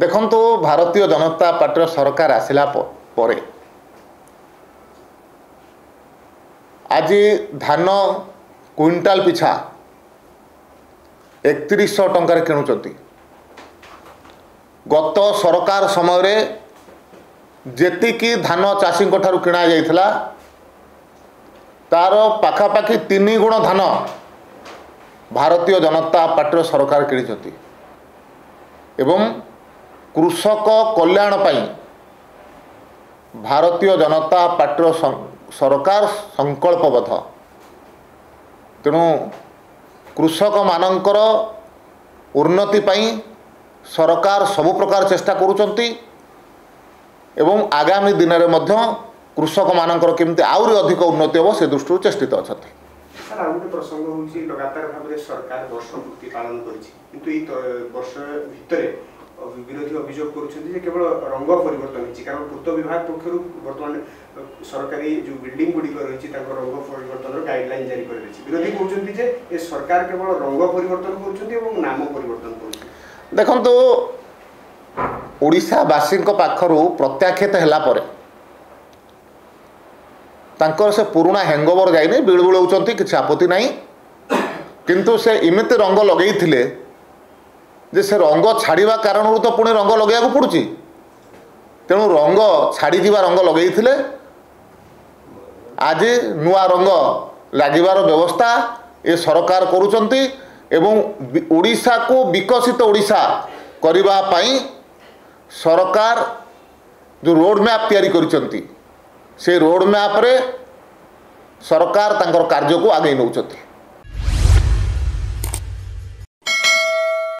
देखंतु भारतीय जनता पार्टी सरकार आसिला परे आज धान क्विंटाल पिछा 3100 टंकार किणुचंती। गत सरकार समय रे जेतिकी धान चाषी ठारू किणा जाइथिला तार पाखापाखि 3 गुण धान भारतीय जनता पार्टी सरकार किणिचंती एवं कृषक कल्याण पाई भारतीय जनता पार्टी सरकार संकल्पबद्ध। तेणु कृषक मानकर उन्नति पाई सरकार सबु प्रकार चेष्टा करुचंती एवं आगामी दिन में मध्य कृषक मानकर केमती आउरी अधिक उन्नति हो से दृष्टि चेष्टित अछंती। सर आ गोटे प्रसंग होउची लगातार भाव में सरकार वर्षपूर्ति पालन करिछि किंतु ई वर्ष भितरे विरोधी अभियोग करुछन्ति जे केवल रंग परिवर्तन होइछि कारण पूर्त विभाग पक्षरु वर्तमान सरकारी जो बिल्डिंग गुडी रहिछि ताको रंग परिवर्तन गाइडलाइन जारी कर देछि। विरोधी कहउछन्ति जे ए सरकार केवल रंग परिवर्तन करुछन्ति एवं नाम परिवर्तन करुछन्ति। देखंतु ओडिशा वासी पाखरु प्रत्याख्यात हैला परे तांकर से पुराना हैंगओवर जाइने बिलबुलौचंती किछि आपत्ति नाही किंतु से इमिति रंग लगेइथिले जे से रंग छाड़िबा कारणरू तो पुणी रंग लगेया को पड़ुची। तेणु रंग छाड़ी जीवा रंग लगेइथिले आज नुआ रंग लागिबार व्यवस्था ए सरकार करुचंती एवं ओडिशा को विकसित ओडिशा करिबा पाई सरकार जो रोड मैप तैयारी करिचंती से रोड मैप रे सरकार तांकर कार्य को आगे नौचंती।